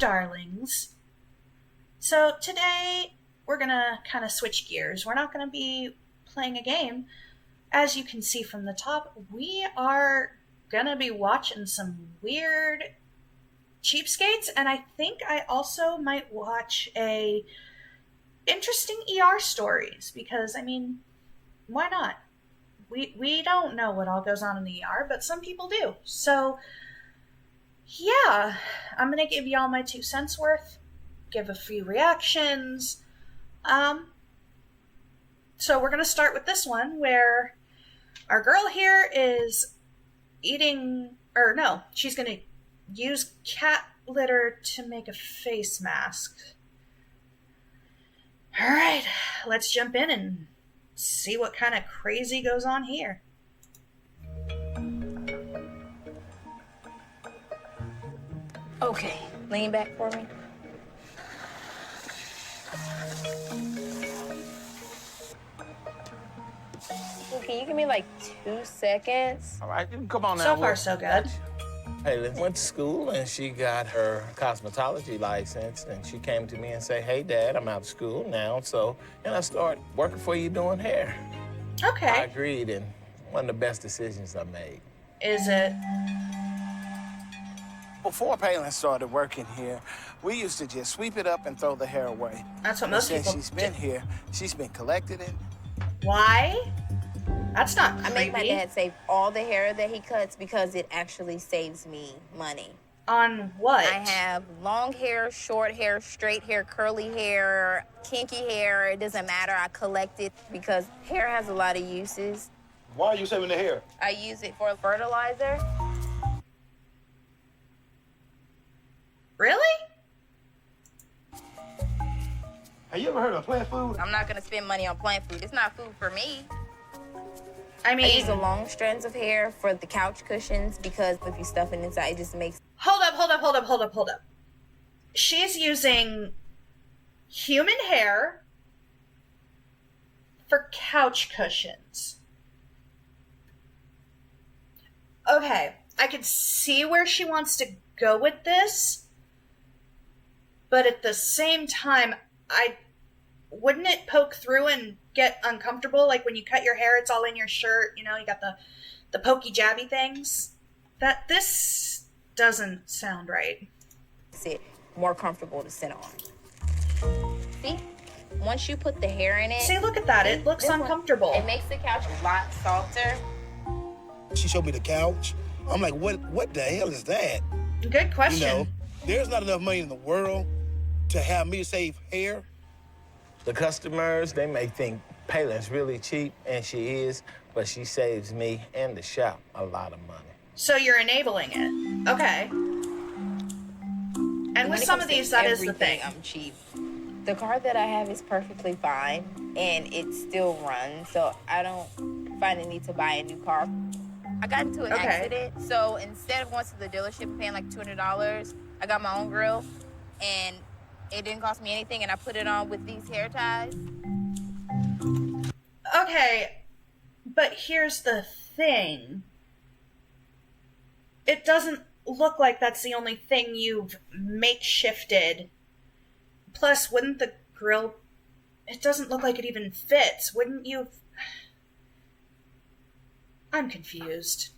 darlings. So today we're gonna kind of switch gears. We're not gonna be playing a game. As you can see from the top, we are gonna be watching some weird cheapskates, and I think I also might watch a interesting ER stories because, I mean, why not? We don't know what all goes on in the ER, but some people do. So, yeah, I'm going to give y'all my 2 cents worth, give a few reactions. So we're going to start with this one where our girl here is she's going to use cat litter to make a face mask. All right, let's jump in and see what kind of crazy goes on here. Okay, lean back for me. Can you give me like 2 seconds? All right, you can come on now. So far, so good. Haley went to school and she got her cosmetology license, and she came to me and said, "Hey, Dad, I'm out of school now, so and I start working for you doing hair." Okay. I agreed, and one of the best decisions I made. Is it? Before Palin started working here, we used to just sweep it up and throw the hair away. That's what most Since people she's been here, she's been collecting it. Why? That's not creepy. I make my dad save all the hair that he cuts because it actually saves me money. On what? I have long hair, short hair, straight hair, curly hair, kinky hair. It doesn't matter. I collect it because hair has a lot of uses. Why are you saving the hair? I use it for fertilizer. Really? Have you ever heard of plant food? I'm not gonna spend money on plant food. It's not food for me. I mean, I use the long strands of hair for the couch cushions because if you stuff it inside, it just makes... Hold up. She's using human hair for couch cushions. Okay, I can see where she wants to go with this, but at the same time, wouldn't it poke through and get uncomfortable? Like when you cut your hair, it's all in your shirt, you got the pokey jabby things. This doesn't sound right. It more comfortable to sit on. See? Once you put the hair in it... See, look at that. It looks uncomfortable. It makes the couch a lot softer. She showed me the couch. I'm like, what the hell is that? Good question. There's not enough money in the world to have me save hair. The customers, they may think Palin's really cheap, and she is, but she saves me and the shop a lot of money. So you're enabling it. Okay. And with some of these, that is the thing. I'm cheap. The car that I have is perfectly fine, and it still runs, so I don't find a need to buy a new car. I got into an accident, so instead of going to the dealership and paying like $200, I got my own grill, and it didn't cost me anything, and I put it on with these hair ties. Okay, but here's the thing. It doesn't look like that's the only thing you've makeshifted. Plus, wouldn't the grill... It doesn't look like it even fits. Wouldn't you... I'm confused.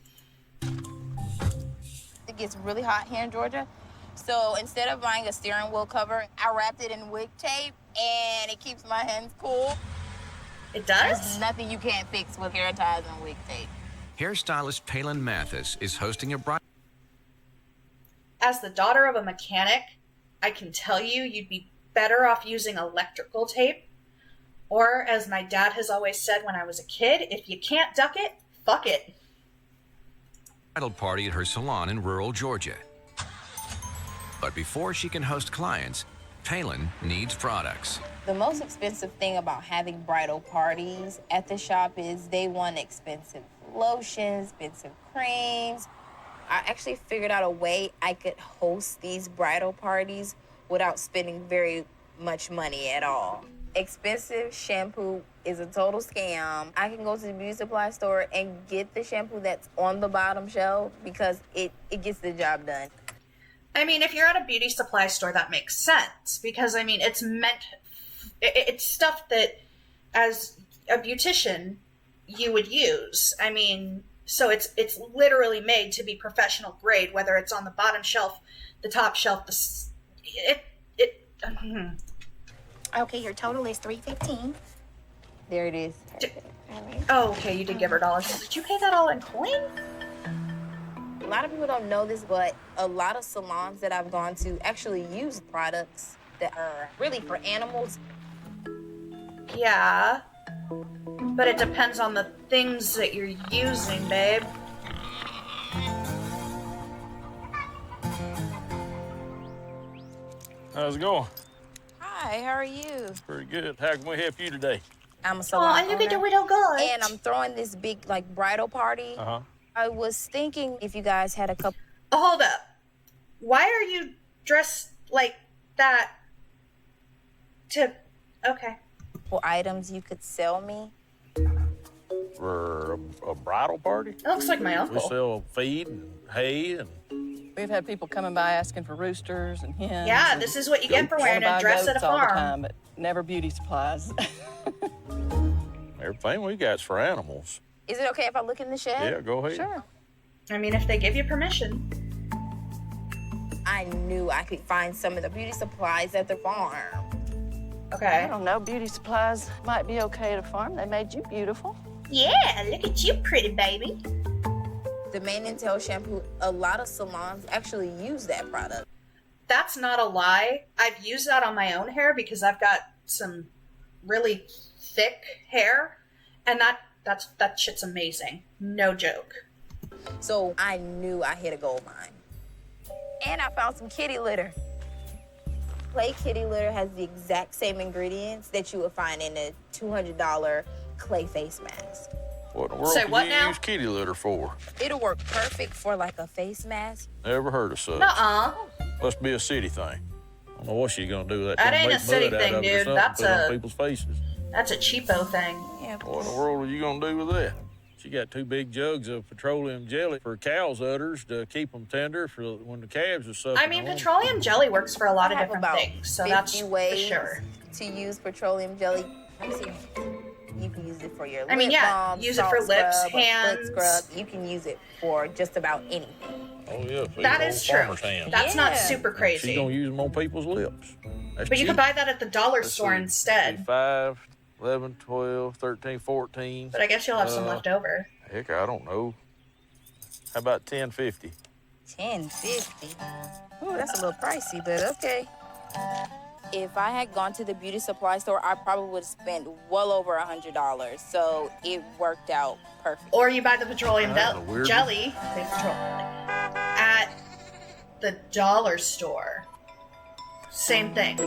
It gets really hot here in Georgia. So instead of buying a steering wheel cover, I wrapped it in wick tape, and it keeps my hands cool. It does? There's nothing you can't fix with hair ties and wick tape. Hairstylist Palin Mathis is hosting a bridal. As the daughter of a mechanic, I can tell you'd be better off using electrical tape. Or, as my dad has always said when I was a kid, if you can't duck it, fuck it. Bridal party at her salon in rural Georgia. But before she can host clients, Palin needs products. The most expensive thing about having bridal parties at the shop is they want expensive lotions, expensive creams. I actually figured out a way I could host these bridal parties without spending very much money at all. Expensive shampoo is a total scam. I can go to the beauty supply store and get the shampoo that's on the bottom shelf because it gets the job done. I mean, if you're at a beauty supply store, that makes sense because I mean, it's stuff that as a beautician you would use. I mean, so it's literally made to be professional grade, whether it's on the bottom shelf, the top shelf, Okay, your total is $315. There it is. All right. Oh, okay, you did give her dollars. Did you pay that all in coin? A lot of people don't know this, but a lot of salons that I've gone to actually use products that are really for animals. Yeah. But it depends on the things that you're using, babe. How's it going? Hi, how are you? Pretty good. How can we help you today? I'm a salon Look at the owner, widow god. and I'm throwing this big like bridal party. Uh-huh. I was thinking if you guys had a couple Hold up. Why are you dressed like that? Okay. items you could sell me. For a bridal party? It looks like my We uncle. sell feed and hay and... We've had people coming by asking for roosters and hens. Yeah, and this is what you get for wanna wearing a buy dress at a goats all the farm. time, but never beauty supplies. Everything we got's for animals. Is it okay if I look in the shed? Yeah, go ahead. Sure. I mean, if they give you permission. I knew I could find some of the beauty supplies at the farm. I Okay. don't know, beauty supplies might be okay at a farm. They made you beautiful. Yeah, look at you, pretty baby. The mane and tail shampoo, a lot of salons actually use that product. That's not a lie. I've used that on my own hair because I've got some really thick hair, and that shit's amazing. No joke. So I knew I hit a gold mine. And I found some kitty litter. Clay kitty litter has the exact same ingredients that you would find in a $200 clay face mask. What in the world Say could what you now? use kitty litter for? It'll work perfect for like a face mask. Never heard of such. Nuh-uh. Must be a city thing. I don't know what she's gonna do with that. That Gonna ain't a make city mud out thing, of it or dude. something, That's put it on a- people's faces. That's a cheapo thing. Yeah. What in the world are you gonna do with that? She got 2 big jugs of petroleum jelly for cows' udders to keep them tender for when the calves are sucking I mean, on 'em. petroleum jelly works for a lot I of have different about things, so 50 that's for ways sure. to use petroleum jelly. Let me see. You can use it for your I mean, lip yeah, balm, use it salt for lips, scrub, a hands. foot scrub. You can use it for just about anything. Oh yeah, for That your is old true. farmer's hands. That's not Yeah. super She's crazy. gonna use them on people's lips. That's But you cheap. could buy that at the dollar Let's store see. instead. 5, 11, 12, 13, 14. But I guess you'll have some left over. Heck, I don't know. How about 10.50? $10.50. Ooh, that's a little pricey, but okay. If I had gone to the beauty supply store, I probably would have spent well over $100. So it worked out perfect. Or you buy the petroleum That's a weird jelly at the dollar store. Same thing.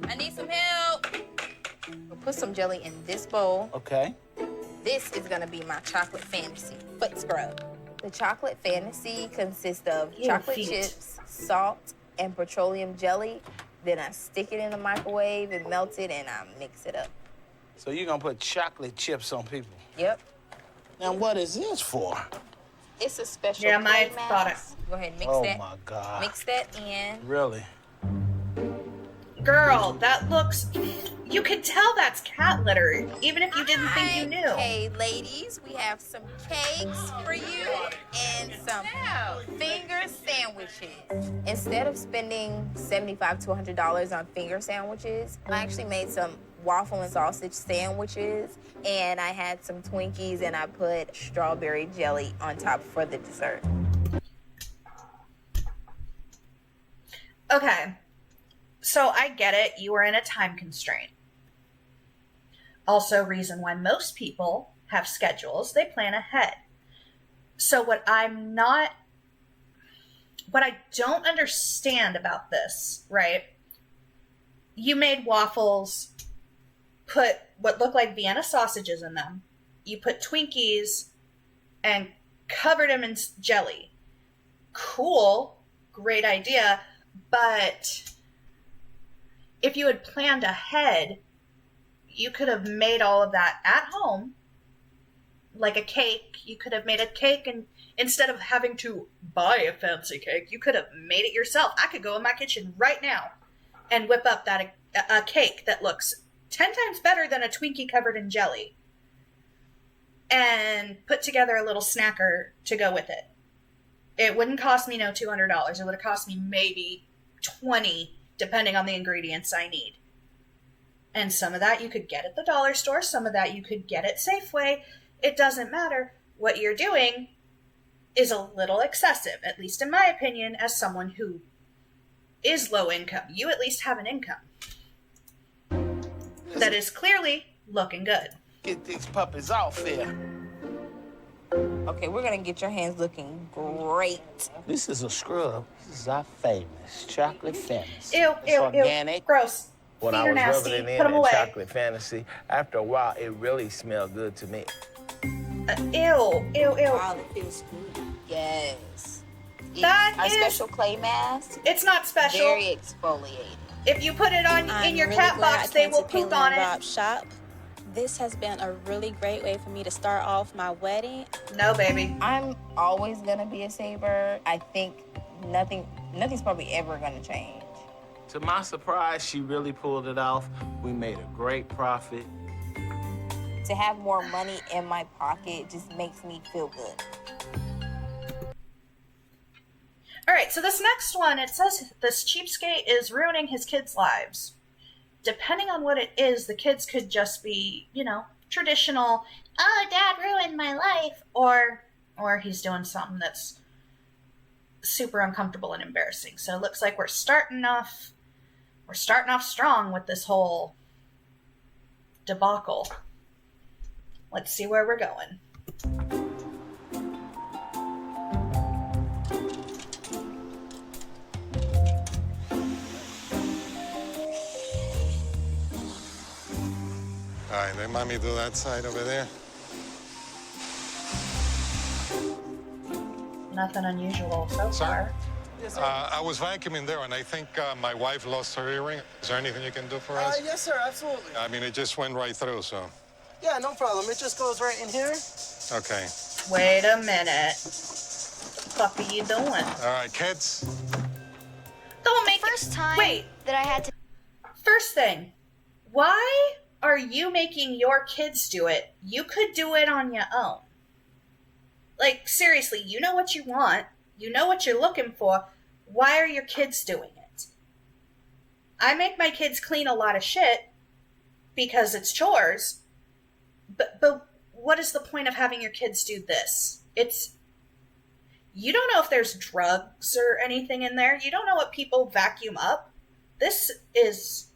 I need some help. We'll put some jelly in this bowl. Okay. This is gonna be my chocolate fantasy foot scrub. The chocolate fantasy consists of Ew, chocolate feet. chips, salt, and petroleum jelly. Then I stick it in the microwave and melt it, and I mix it up. So you're gonna put chocolate chips on people. Yep. Now what is this for? It's a special Yeah, my clay thought mask. Go ahead and mix Oh that. my God. Mix that in. Really? Girl, that looks... You can tell that's cat litter, even if you didn't think you knew. Okay, ladies, we have some cakes for you and some finger sandwiches. Instead of spending $75 to $100 on finger sandwiches, I actually made some waffle and sausage sandwiches, and I had some Twinkies, and I put strawberry jelly on top for the dessert. Okay, so I get it. You were in a time constraint. Also, reason why most people have schedules, they plan ahead. So what I don't understand about this, right? You made waffles, put what looked like Vienna sausages in them. You put Twinkies and covered them in jelly. Cool, great idea. But if you had planned ahead, you could have made all of that at home like a cake. You could have made a cake, and instead of having to buy a fancy cake, you could have made it yourself. I could go in my kitchen right now and whip up a cake that looks 10 times better than a Twinkie covered in jelly, and put together a little snacker to go with it. It wouldn't cost me no $200. It would have cost me maybe $20, depending on the ingredients I need. And some of that you could get at the dollar store, some of that you could get at Safeway. It doesn't matter. What you're doing is a little excessive, at least in my opinion, as someone who is low income. You at least have an income that is clearly looking good. Get these puppies off here. Okay, we're gonna get your hands looking great. This is a scrub. This is our famous chocolate fantasy. Ew, It's ew, organic. ew. Gross. When Feet I are was nasty. rubbing it Put in them away. chocolate fantasy, after a while, it really smelled good to me. Ew, ew, ew. Wow, it feels good. Yes. That Our is- special clay mask. It's not special. Very exfoliating. If you put it on in your I'm cat really glad box, I they came will to poop Caitlin on and it. Rob's shop. This has been a really great way for me to start off my wedding. No, baby. I'm always gonna be a saver. I think nothing's probably ever gonna change. To my surprise, she really pulled it off. We made a great profit. To have more money in my pocket just makes me feel good. All right, so this next one, it says this cheapskate is ruining his kids' lives. Depending on what it is, the kids could just be, traditional, oh, Dad ruined my life, or he's doing something that's super uncomfortable and embarrassing. So it looks like we're starting off strong with this whole debacle. Let's see where we're going. All right, let Mommy do that side over there. Nothing unusual so far. I was vacuuming there, and I think my wife lost her earring. Is there anything you can do for us? Yes, sir, absolutely. I mean, it just went right through, so. Yeah, no problem. It just goes right in here. Okay. Wait a minute. What the fuck are you doing? All right, kids. Don't make First time Wait. that I had to. First thing, why are you making your kids do it? You could do it on your own. Like, seriously, you know what you want. You know what you're looking for. Why are your kids doing it? I make my kids clean a lot of shit because it's chores. But what is the point of having your kids do this? You don't know if there's drugs or anything in there. You don't know what people vacuum up. This is...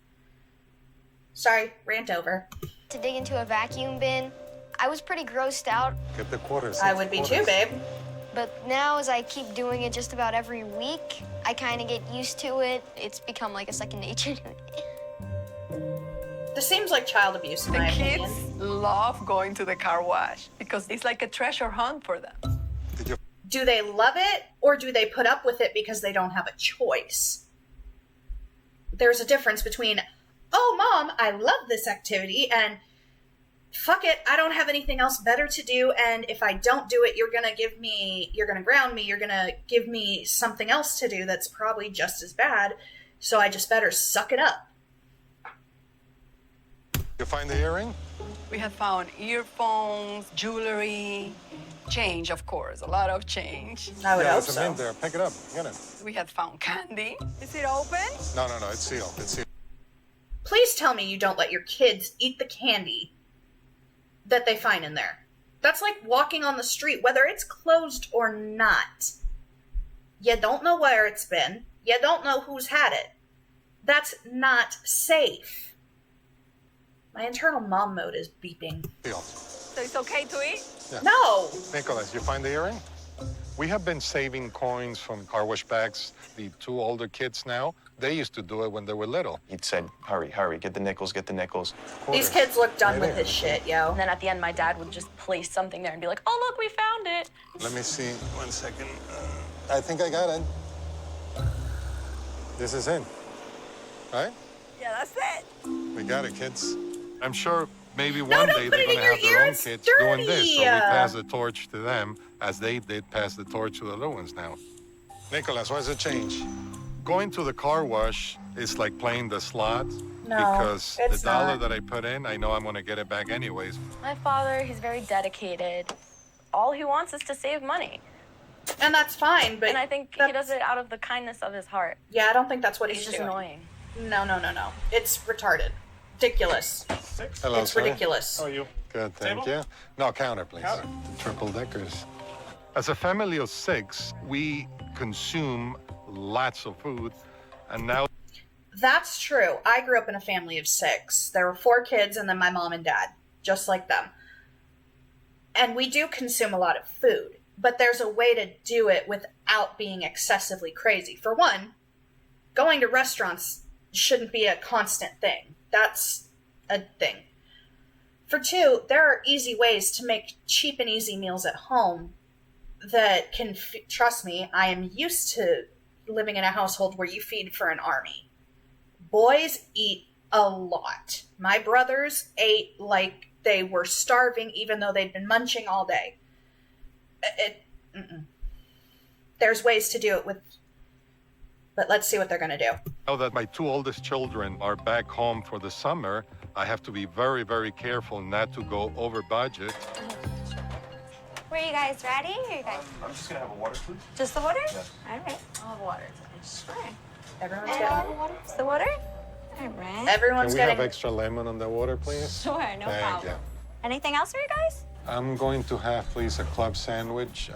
Sorry, rant over. To dig into a vacuum bin, I was pretty grossed out. Get the quarters. I would be too, babe. But now, as I keep doing it just about every week, I kind of get used to it. It's become like a second nature to me. This seems like child abuse in my opinion. Love going to the car wash because it's like a treasure hunt for them. Do they love it, or do they put up with it because they don't have a choice? There's a difference between, oh, Mom, I love this activity, and fuck it, I don't have anything else better to do, and if I don't do it, you're gonna ground me, you're gonna give me something else to do that's probably just as bad, so I just better suck it up. You find the earring? We have found earphones, jewelry, change, of course, a lot of change. I would hope there's some in so. there. Pick it up. Get it. We have found candy. Is it open? No, it's sealed. It's sealed. Please tell me you don't let your kids eat the candy that they find in there. That's like walking on the street, whether it's closed or not. You don't know where it's been. You don't know who's had it. That's not safe. My internal mom mode is beeping. Sealed. So it's okay to eat? Yeah. No! Nicholas, you find the earring? We have been saving coins from car wash bags. The two older kids now, they used to do it when they were little. He'd said, hurry, get the nickels, get the nickels. These kids look done Right with there. his shit, yo. And then at the end, my dad would just place something there and be like, oh, look, we found it. Let me see. 1 second. I think I got it. This is it. Right? Yeah, that's it. We got it, kids. I'm sure maybe one day they're going to have their own kids doing this. So we pass the torch to them as they did pass the torch to the little ones now. Nicholas, what's the change? Going to the car wash is like playing the slots. No, because it's the dollar not. that I put in, I know I'm going to get it back anyways. My father, he's very dedicated. All he wants is to save money. And that's fine, but... And I think he does it out of the kindness of his heart. Yeah, I don't think that's what he's just doing. annoying. No. It's retarded. Ridiculous. Hello, it's sir. ridiculous. How are you? Good, thank you. No, counter, please. Counter. Triple deckers. As a family of 6, we consume lots of food, and now... That's true. I grew up in a family of 6. There were 4 kids and then my mom and dad, just like them. And we do consume a lot of food, but there's a way to do it without being excessively crazy. For one, going to restaurants shouldn't be a constant thing. That's a thing. For 2, there are easy ways to make cheap and easy meals at home that can, trust me, I am used to living in a household where you feed for an army. Boys eat a lot. My brothers ate like they were starving even though they'd been munching all day. There's ways to do it with... But let's see what they're going to do. Now that my 2 oldest children are back home for the summer, I have to be very, very careful not to go over budget. Were you guys ready? Or you guys... I'm just going to have a water, please. Just the water? Yes. All right. I'll have water. Sure. Everyone's getting water. Just the water? All right. Everyone's Can we getting... have extra lemon on the water, please? Sure, no Thank problem. you. Anything else for you guys? I'm going to have, please, a club sandwich.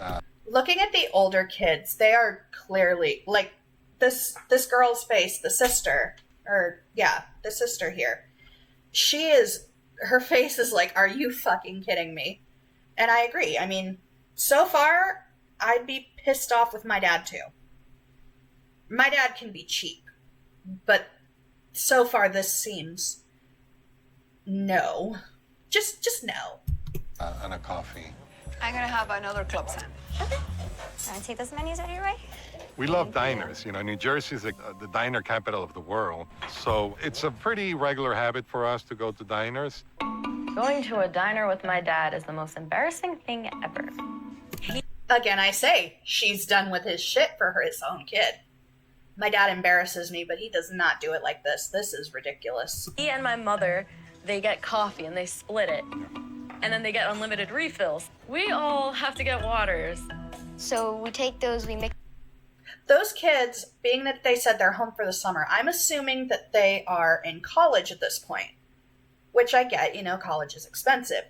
Looking at the older kids, they are clearly... Like, this girl's face, the sister here. Her face is like, are you fucking kidding me? And I agree. I mean, so far, I'd be pissed off with my dad too. My dad can be cheap, but so far this seems no. Just no. And a coffee. I'm gonna have another club sandwich. Okay. Want to take those menus out of your way? We love diners. You know, New Jersey is the diner capital of the world. So it's a pretty regular habit for us to go to diners. Going to a diner with my dad is the most embarrassing thing ever. Again, I say, she's done with his shit for his own kid. My dad embarrasses me, but he does not do it like this. This is ridiculous. He and my mother, they get coffee and they split it. And then they get unlimited refills. We all have to get waters. So we take those, we mix. Those kids, being that they said they're home for the summer, I'm assuming that they are in college at this point. Which I get, college is expensive.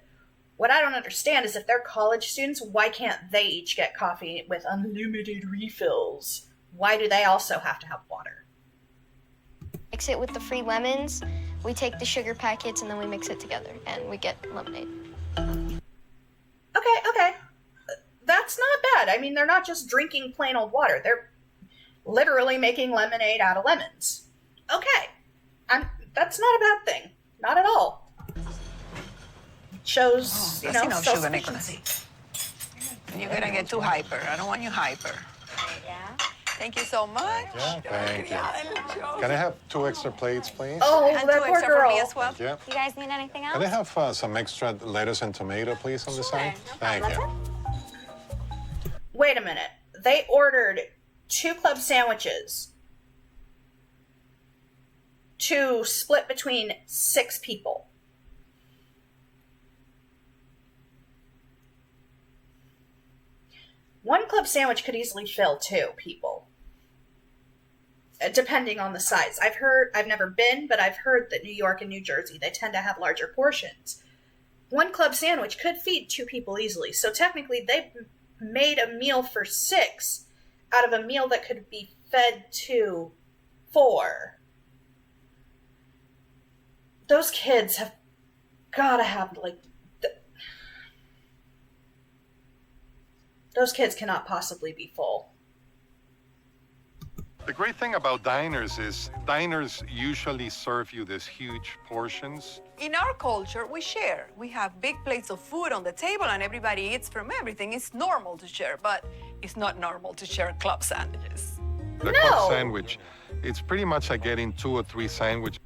What I don't understand is if they're college students, why can't they each get coffee with unlimited refills? Why do they also have to have water? Mix it with the free lemons. We take the sugar packets and then we mix it together and we get lemonade. Okay. That's not bad. I mean, they're not just drinking plain old water. They're literally making lemonade out of lemons. Okay. That's not a bad thing. Not at all. Shows, That's enough sugar, self-sufficiency. You're gonna get too hyper. I don't want you hyper. Yeah. Thank you so much. Yeah, thank you. Can I have 2 extra plates, please? Oh, And that 2 poor extra for me girl. as well. Yeah. You guys need anything else? Can I have some extra lettuce and tomato, please, on the side? No Thank problem. you. Wait a minute. They ordered 2 club sandwiches to split between 6 people. One club sandwich could easily fill 2 people, depending on the size. I've never been, but I've heard that New York and New Jersey, they tend to have larger portions. One club sandwich could feed 2 people easily, so technically they made a meal for 6 out of a meal that could be fed to 4. Those kids have gotta have, those kids cannot possibly be full. The great thing about diners is diners usually serve you these huge portions. In our culture, we share. We have big plates of food on the table and everybody eats from everything. It's normal to share, but it's not normal to share club sandwiches. The club sandwich, it's pretty much like getting 2 or 3 sandwiches.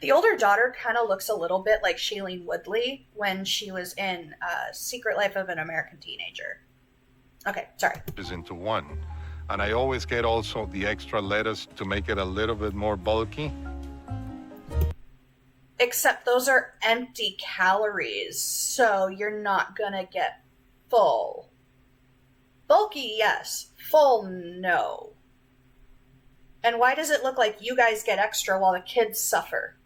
The older daughter kind of looks a little bit like Shailene Woodley when she was in Secret Life of an American Teenager. Okay, sorry. Is into one. And I always get also the extra lettuce to make it a little bit more bulky. Except those are empty calories, so you're not gonna get full. Bulky, yes. Full, no. And why does it look like you guys get extra while the kids suffer?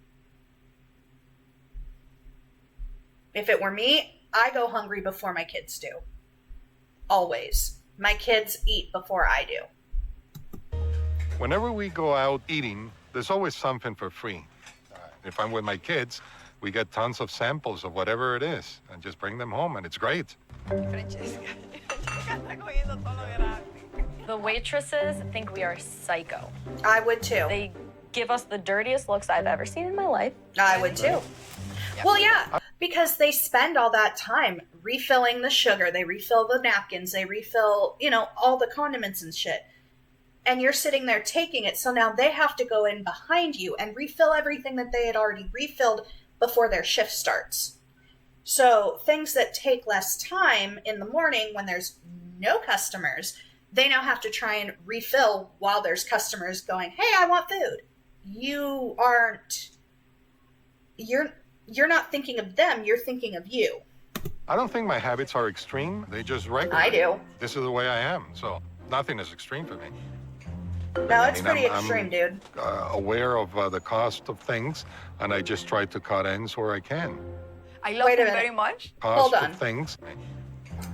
If it were me, I go hungry before my kids do. Always. My kids eat before I do. Whenever we go out eating, there's always something for free. If I'm with my kids, we get tons of samples of whatever it is and just bring them home, and it's great. The waitresses think we are psycho. I would too. They give us the dirtiest looks I've ever seen in my life. I would too. Well, yeah, because they spend all that time refilling the sugar, they refill the napkins, they refill, all the condiments and shit. And you're sitting there taking it, so now they have to go in behind you and refill everything that they had already refilled before their shift starts. So things that take less time in the morning when there's no customers, they now have to try and refill while there's customers going, hey, I want food. You're not thinking of them, you're thinking of you. I don't think my habits are extreme. They just regular. I do. This is the way I am, so nothing is extreme for me. No, it's pretty extreme, dude. Aware of the cost of things, and I just try to cut ends where I can. I love him very much. Cost Hold on. of things.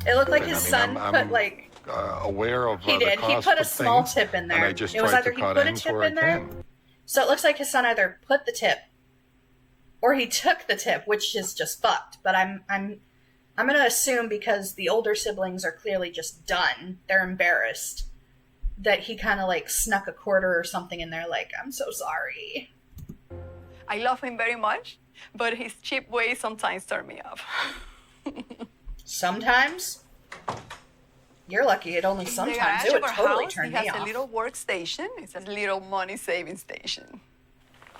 It looked like his son put like... aware of He the did. cost He put a of small things, tip in there. And I just It was try either to he cut put a ends tip where in I there, can. so it looks like his son either put the tip or he took the tip, which is just fucked. But I'm gonna assume, because the older siblings are clearly just done, they're embarrassed, that he kind of like snuck a quarter or something in there, like, I'm so sorry. I love him very much, but his cheap ways sometimes turn me off. Sometimes? You're lucky it only In the sometimes. garage It would of our totally house, turn he me has off. a little workstation. It's a little money-saving station.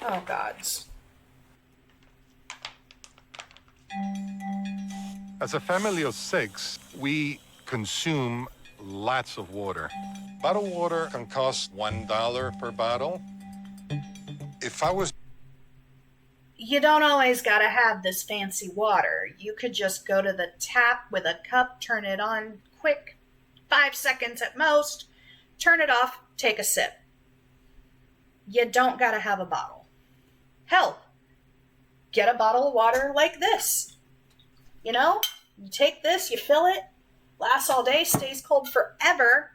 Oh, gods. As a family of 6, we consume lots of water. Bottled water can cost $1 per bottle. If I was... You don't always gotta have this fancy water. You could just go to the tap with a cup, turn it on quick, 5 seconds at most, turn it off, take a sip. You don't gotta have a bottle. Hell, get a bottle of water like this. You take this, you fill it, lasts all day, stays cold forever,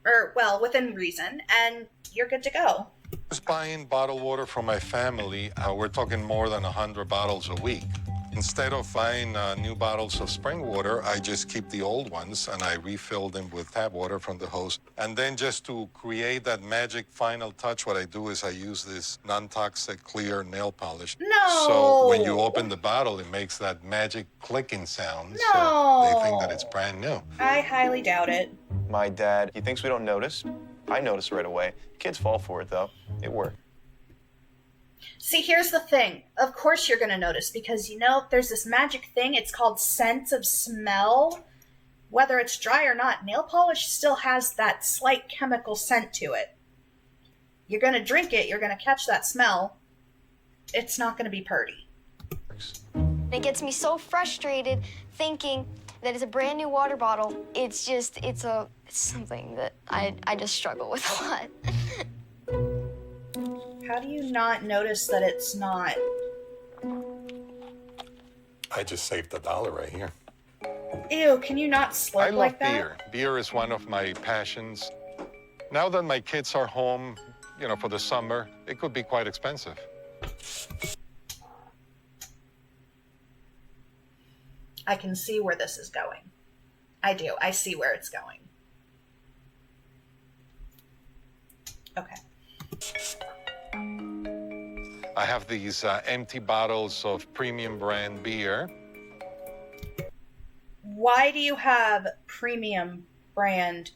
or, well, within reason, and you're good to go. I was buying bottled water for my family. We're talking more than 100 bottles a week. Instead of buying new bottles of spring water, I just keep the old ones and I refill them with tap water from the hose. And then just to create that magic final touch, what I do is I use this non-toxic clear nail polish. No! So when you open the bottle, it makes that magic clicking sound. No! So they think that it's brand new. I highly doubt it. My dad, he thinks we don't notice. I notice right away. Kids fall for it, though. It worked. See, here's the thing. Of course you're going to notice, because, there's this magic thing. It's called sense of smell. Whether it's dry or not, nail polish still has that slight chemical scent to it. You're going to drink it. You're going to catch that smell. It's not going to be pretty. It gets me so frustrated thinking that it's a brand new water bottle. It's something that I just struggle with a lot. How do you not notice that it's not? I just saved $1 right here. Ew, can you not slurp I love like that? beer. Beer is one of my passions. Now that my kids are home, for the summer, it could be quite expensive. I can see where this is going. I do. I see where it's going. Okay. I have these empty bottles of premium brand beer. Why do you have premium brand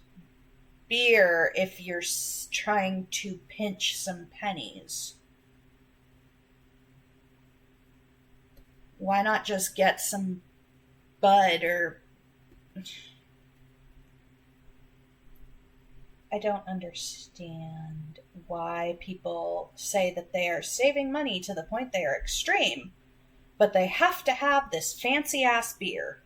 beer if you're trying to pinch some pennies? Why not just get some bud or... I don't understand why people say that they are saving money to the point they are extreme, but they have to have this fancy-ass beer.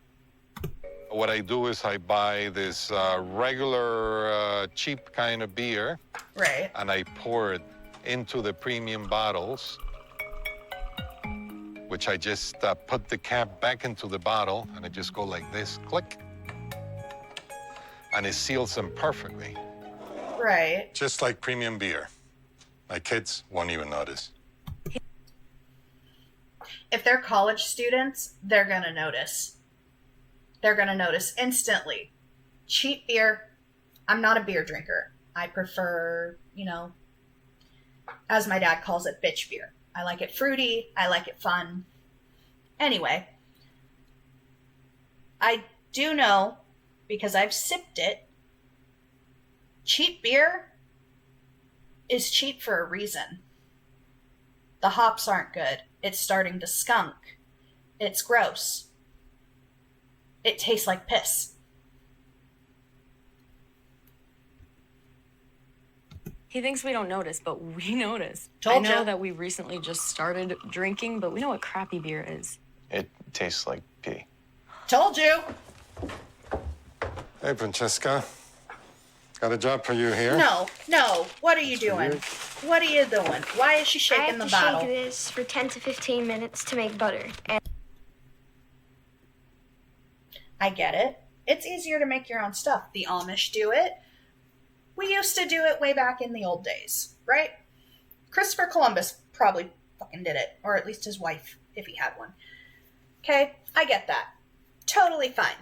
What I do is I buy this regular cheap kind of beer. Right. And I pour it into the premium bottles, which I just put the cap back into the bottle, and I just go like this, click. And it seals them perfectly. Right. Just like premium beer. My kids won't even notice. If they're college students, they're going to notice. They're going to notice instantly. Cheap beer. I'm not a beer drinker. I prefer, as my dad calls it, bitch beer. I like it fruity. I like it fun. Anyway, I do know, because I've sipped it, cheap beer is cheap for a reason. The hops aren't good. It's starting to skunk. It's gross. It tastes like piss. He thinks we don't notice, but we notice. Told I know ya. that we recently just started drinking, but we know what crappy beer is. It tastes like pee. Told you. Hey, Francesca. Got a job for you here. No. What are you doing? What are you doing? Why is she shaking the I bottle? have to shake this for 10 to 15 minutes to make butter. And I get it. It's easier to make your own stuff. The Amish do it. We used to do it way back in the old days, right? Christopher Columbus probably fucking did it. Or at least his wife, if he had one. Okay, I get that. Totally fine.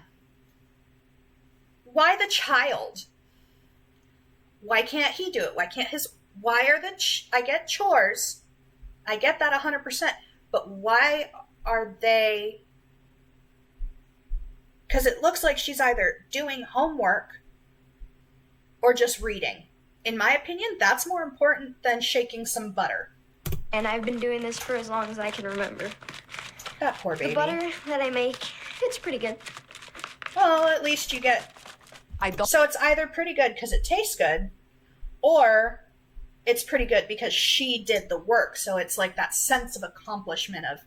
Why the child? Why can't he do it? Why are I get chores. I get that 100%. But why are they... Because it looks like she's either doing homework or just reading. In my opinion, that's more important than shaking some butter. And I've been doing this for as long as I can remember. That poor baby. The butter that I make, it's pretty good. Well, at least you get... So it's either pretty good because it tastes good, or it's pretty good because she did the work. So it's like that sense of accomplishment of,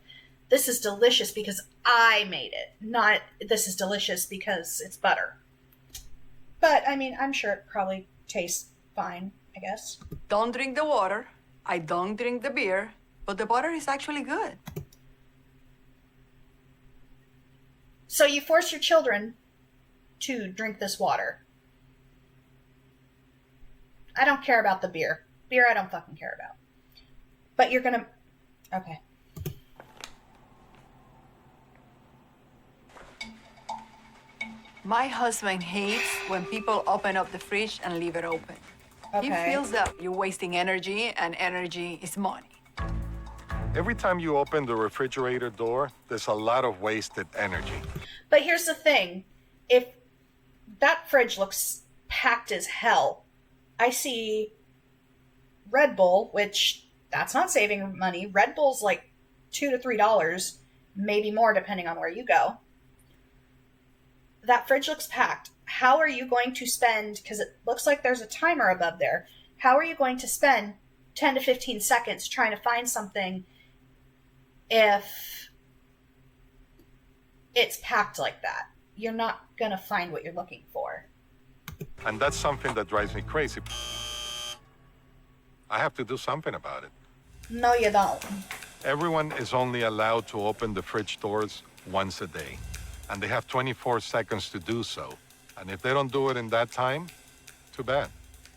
this is delicious because I made it, not this is delicious because it's butter. But, I mean, I'm sure it probably tastes fine, I guess. Don't drink the water. I don't drink the beer. But the butter is actually good. So you force your children to drink this water. I don't care about the beer. Beer I don't fucking care about. But you're gonna... Okay. My husband hates when people open up the fridge and leave it open. He Okay. feels that you're wasting energy, and energy is money. Every time you open the refrigerator door, there's a lot of wasted energy. But here's the thing. If that fridge looks packed as hell, I see Red Bull, which that's not saving money. Red Bull's like $2 to $3, maybe more depending on where you go. That fridge looks packed. How are you going to spend, because it looks like there's a timer above there, how are you going to spend 10 to 15 seconds trying to find something if it's packed like that? You're not going to find what you're looking for. And that's something that drives me crazy. I have to do something about it. No, you don't. Everyone is only allowed to open the fridge doors once a day, and they have 24 seconds to do so. And if they don't do it in that time, too bad.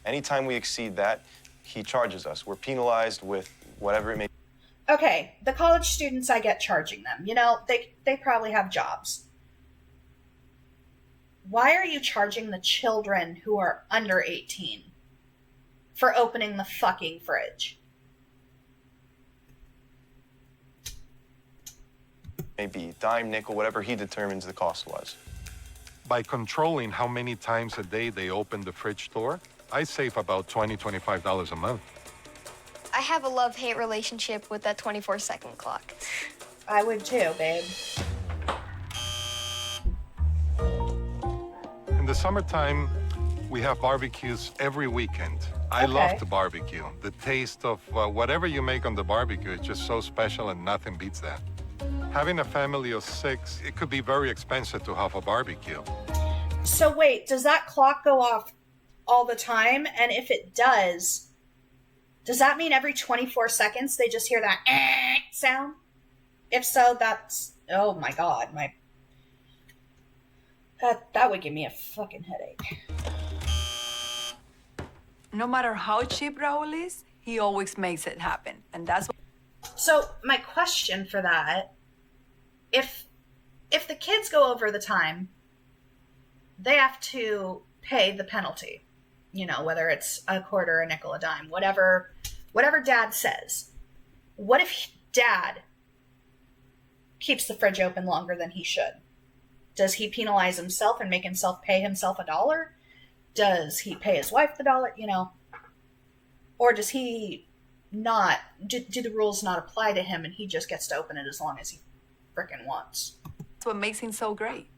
Anytime we exceed that, he charges us. We're penalized with whatever it may be. Okay, the college students, I get charging them. You know, they probably have jobs. Why are you charging the children who are under 18 for opening the fucking fridge? Maybe dime, nickel, whatever he determines the cost was. By controlling how many times a day they open the fridge door, I save about $20, $25 a month. I have a love-hate relationship with that 24-second clock. I would too, babe. In the summertime, we have barbecues every weekend. I love to barbecue. The taste of whatever you make on the barbecue is just so special and nothing beats that. Having a family of 6, it could be very expensive to have a barbecue. So wait, does that clock go off all the time? And if it does that mean every 24 seconds they just hear that sound? If so, that's, oh my God, that would give me a fucking headache. No matter how cheap Raul is, he always makes it happen. And that's what... So my question for that, if the kids go over the time, they have to pay the penalty. You know, whether it's a quarter, a nickel, a dime, whatever dad says. What if dad keeps the fridge open longer than he should? Does he penalize himself and make himself pay himself $1? Does he pay his wife the $1, you know? Or does he not, do the rules not apply to him and he just gets to open it as long as he frickin' wants? That's what makes him so great.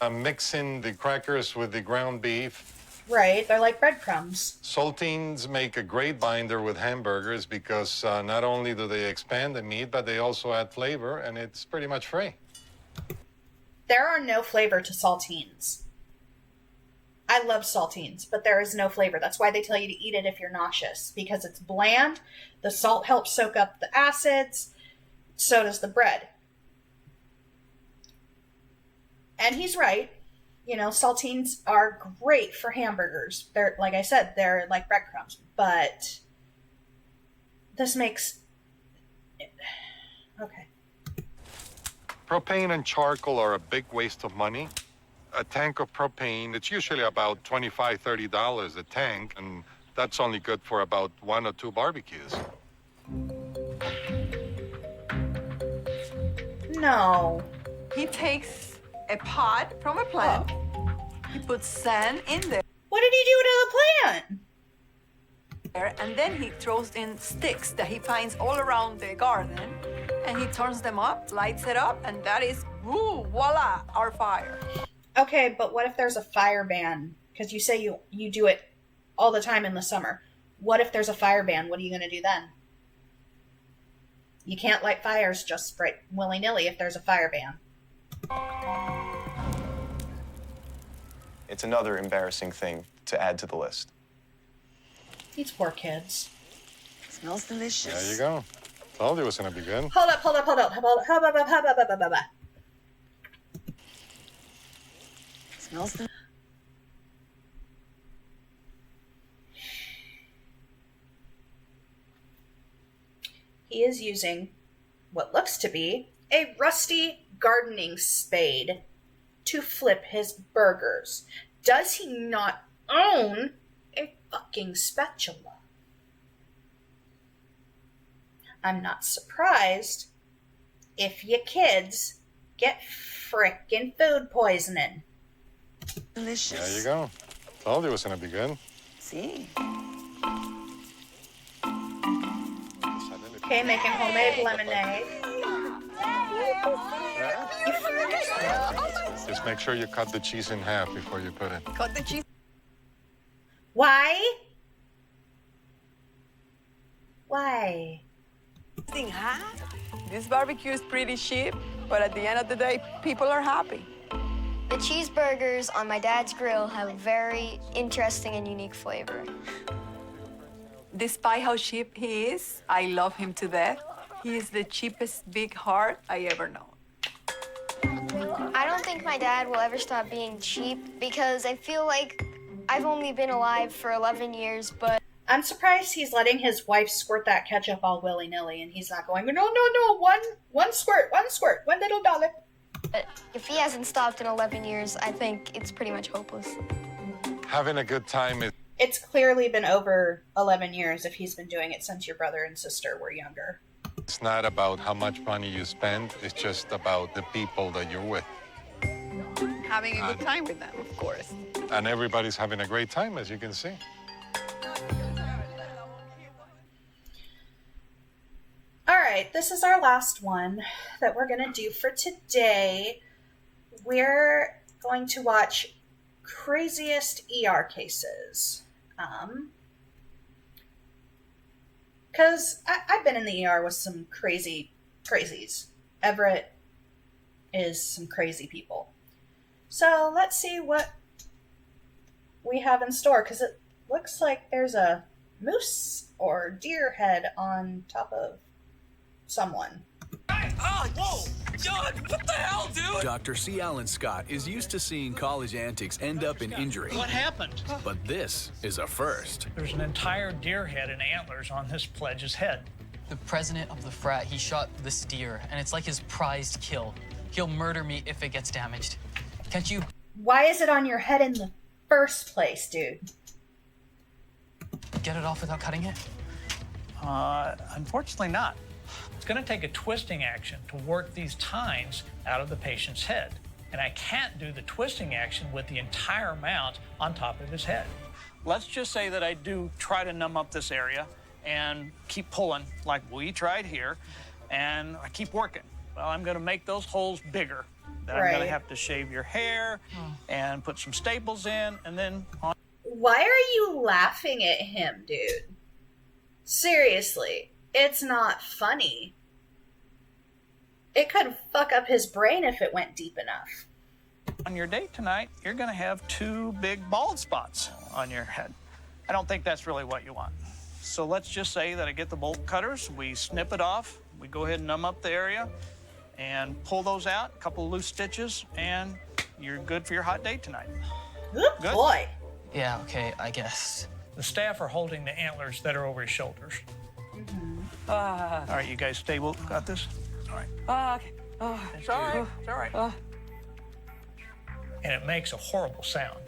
Mixing the crackers with the ground beef. Right, they're like breadcrumbs. Saltines make a great binder with hamburgers because not only do they expand the meat, but they also add flavor, and it's pretty much free. There are no flavor to saltines. I love saltines, but there is no flavor. That's why they tell you to eat it if you're nauseous, because it's bland. The salt helps soak up the acids. So does the bread. And he's right. You know, saltines are great for hamburgers. They're, like I said, they're like breadcrumbs. But this makes... Okay. Propane and charcoal are a big waste of money. A tank of propane, it's usually about $25, $30 a tank, and that's only good for about 1 or 2 barbecues. No. He takes a pot from a plant. He puts sand in there. What did he do to the plant? And then he throws in sticks that he finds all around the garden, and he turns them up, lights it up, and that is, woo, voila, our fire. Okay, but what if there's a fire ban? Because you say you do it all the time in the summer. What if there's a fire ban? What are you going to do then? You can't light fires just right willy-nilly if there's a fire ban. It's another embarrassing thing to add to the list. These poor kids. Smells delicious. There you go. Told you it was going to be good. Hold up. Smells delicious. He is using what looks to be a rusty gardening spade to flip his burgers. Does he not own a fucking spatula? I'm not surprised if you kids get frickin' food poisoning. Delicious. There you go. Told you it was going to be good. See? Okay, making homemade lemonade. Just make sure you cut the cheese in half before you put it. Cut the cheese. Why? Why? In half? This barbecue is pretty cheap, but at the end of the day, people are happy. The cheeseburgers on my dad's grill have a very interesting and unique flavor. Despite how cheap he is, I love him to death. He is the cheapest big heart I ever known. I don't think my dad will ever stop being cheap because I feel like I've only been alive for 11 years, but... I'm surprised he's letting his wife squirt that ketchup all willy-nilly and he's not going, no, one squirt, one little dollop. But if he hasn't stopped in 11 years, I think it's pretty much hopeless. Having a good time is... It's clearly been over 11 years if he's been doing it since your brother and sister were younger. It's not about how much money you spend. It's just about the people that you're with. Having a good time with them, of course. And everybody's having a great time, as you can see. All right. right, this is our last one that we're going to do for today. We're going to watch Craziest ER Cases. Because I've been in the ER with some crazies. Everett is some crazy people. So let's see what we have in store, because it looks like there's a moose or deer head on top of someone. Oh, whoa! John, what the hell, dude? Dr. C. Alan Scott is used to seeing college antics end up in injury. What happened? But this is a first. There's an entire deer head and antlers on this pledge's head. The president of the frat, he shot this deer, and it's like his prized kill. He'll murder me if it gets damaged. Can't you... Why is it on your head in the first place, dude? Get it off without cutting it? Unfortunately not. It's going to take a twisting action to work these tines out of the patient's head. And I can't do the twisting action with the entire mount on top of his head. Let's just say that I do try to numb up this area and keep pulling like we tried here, and I keep working. Well, I'm going to make those holes bigger. Then I'm going to have to shave your hair and put some staples in, and then on. Why are you laughing at him, dude? Seriously, it's not funny. It could fuck up his brain if it went deep enough. On your date tonight, you're going to have 2 big bald spots on your head. I don't think that's really what you want. So let's just say that I get the bolt cutters, we snip it off, we go ahead and numb up the area, and pull those out, a couple of loose stitches, and you're good for your hot date tonight. Good boy. Yeah, okay, I guess. The staff are holding the antlers that are over his shoulders. All right, you guys stable? Got this? All right. Okay. It's all right. It's all right. And it makes a horrible sound.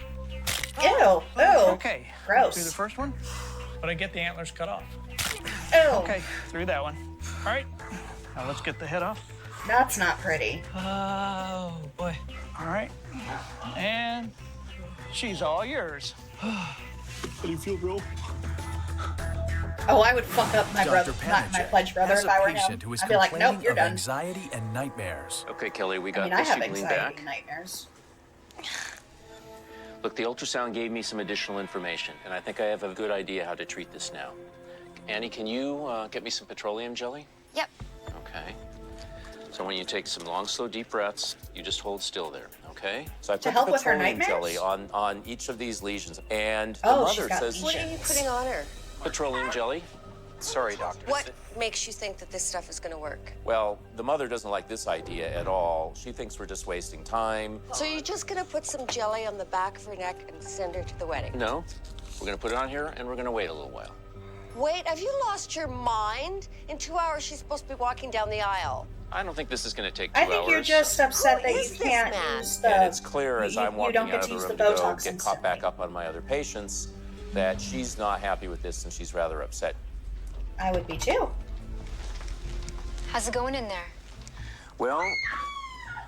Ew. Ew. Okay. Gross. Through the first one, but I get the antlers cut off. Ew. Okay, through that one. All right. Now let's get the head off. That's not pretty. Oh, boy. All right. And she's all yours. How do you feel, bro? Oh, I would fuck up my brother, my pledge brother, if I were him. I'd be like, nope, you're done. Anxiety and nightmares. Okay, Kelly, we got I mean, I this. have You can lean anxiety back. and nightmares. Look, the ultrasound gave me some additional information, and I think I have a good idea how to treat this now. Annie, can you get me some petroleum jelly? Yep. Okay. So when you take some long, slow, deep breaths, you just hold still there, okay? So I To put help the with her petroleum nightmares? jelly on each of these lesions, and the Oh, she's mother got says... What are you putting on her? Petroleum jelly. Sorry, doctor. What makes you think that this stuff is going to work? Well, the mother doesn't like this idea at all. She thinks we're just wasting time. So you're just going to put some jelly on the back of her neck and send her to the wedding? No, we're gonna put it on here, and we're gonna wait a little while. Wait, have you lost your mind? In 2 hours, she's supposed to be walking down the aisle. I don't think this is gonna take 2 hours. I think you're just upset that you can't use the... And it's clear as I'm walking don't get out to of the use room the to go Botox get caught back up on my other patients that she's not happy with this and she's rather upset. I would be too. How's it going in there? Well,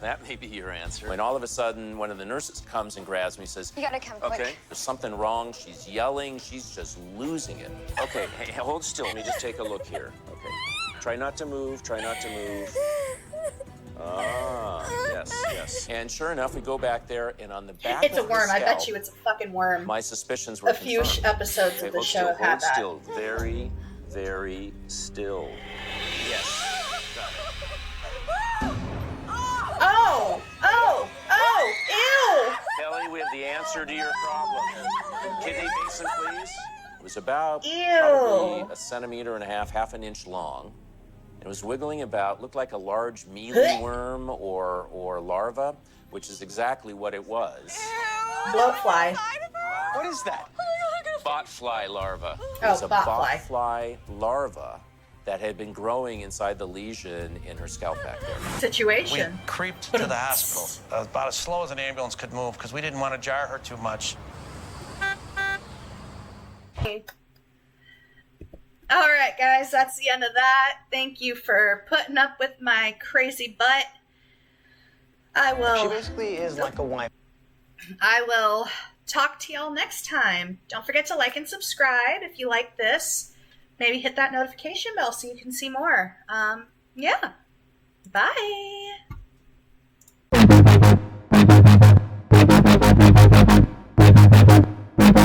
that may be your answer. When all of a sudden, one of the nurses comes and grabs me and says, You gotta come quick. okay, there's something wrong. She's yelling. She's just losing it. Okay, hey, hold still. Let me just take a look here. Okay. Try not to move. Try not to move. Ah, yes, yes. And sure enough, we go back there, and on the back It's a of the worm. I bet scalp, you it's a fucking worm. my suspicisions were A few confirmed. episodes Okay, of the hold show still, have had hold that. still. Very, very still. Yes. Oh! Oh! Oh! Ew! Kelly, we have the answer to your problem. Kidney basin, please. It was about Ew. probably a centimeter and a half an inch long. It was wiggling about, looked like a large mealyworm or larva, which is exactly what it was. Bloatfly. What is that? Botfly larva. It Oh, was a botfly. botfly larva that had been growing inside the lesion in her scalp back there. Situation. We creeped to the hospital about as slow as an ambulance could move because we didn't want to jar her too much. All right, guys, that's the end of that. Thank you for putting up with my crazy butt. I will. She basically is like a wine. I will talk to y'all next time. Don't forget to like and subscribe if you like this. Maybe hit that notification bell so you can see more. Yeah. Bye.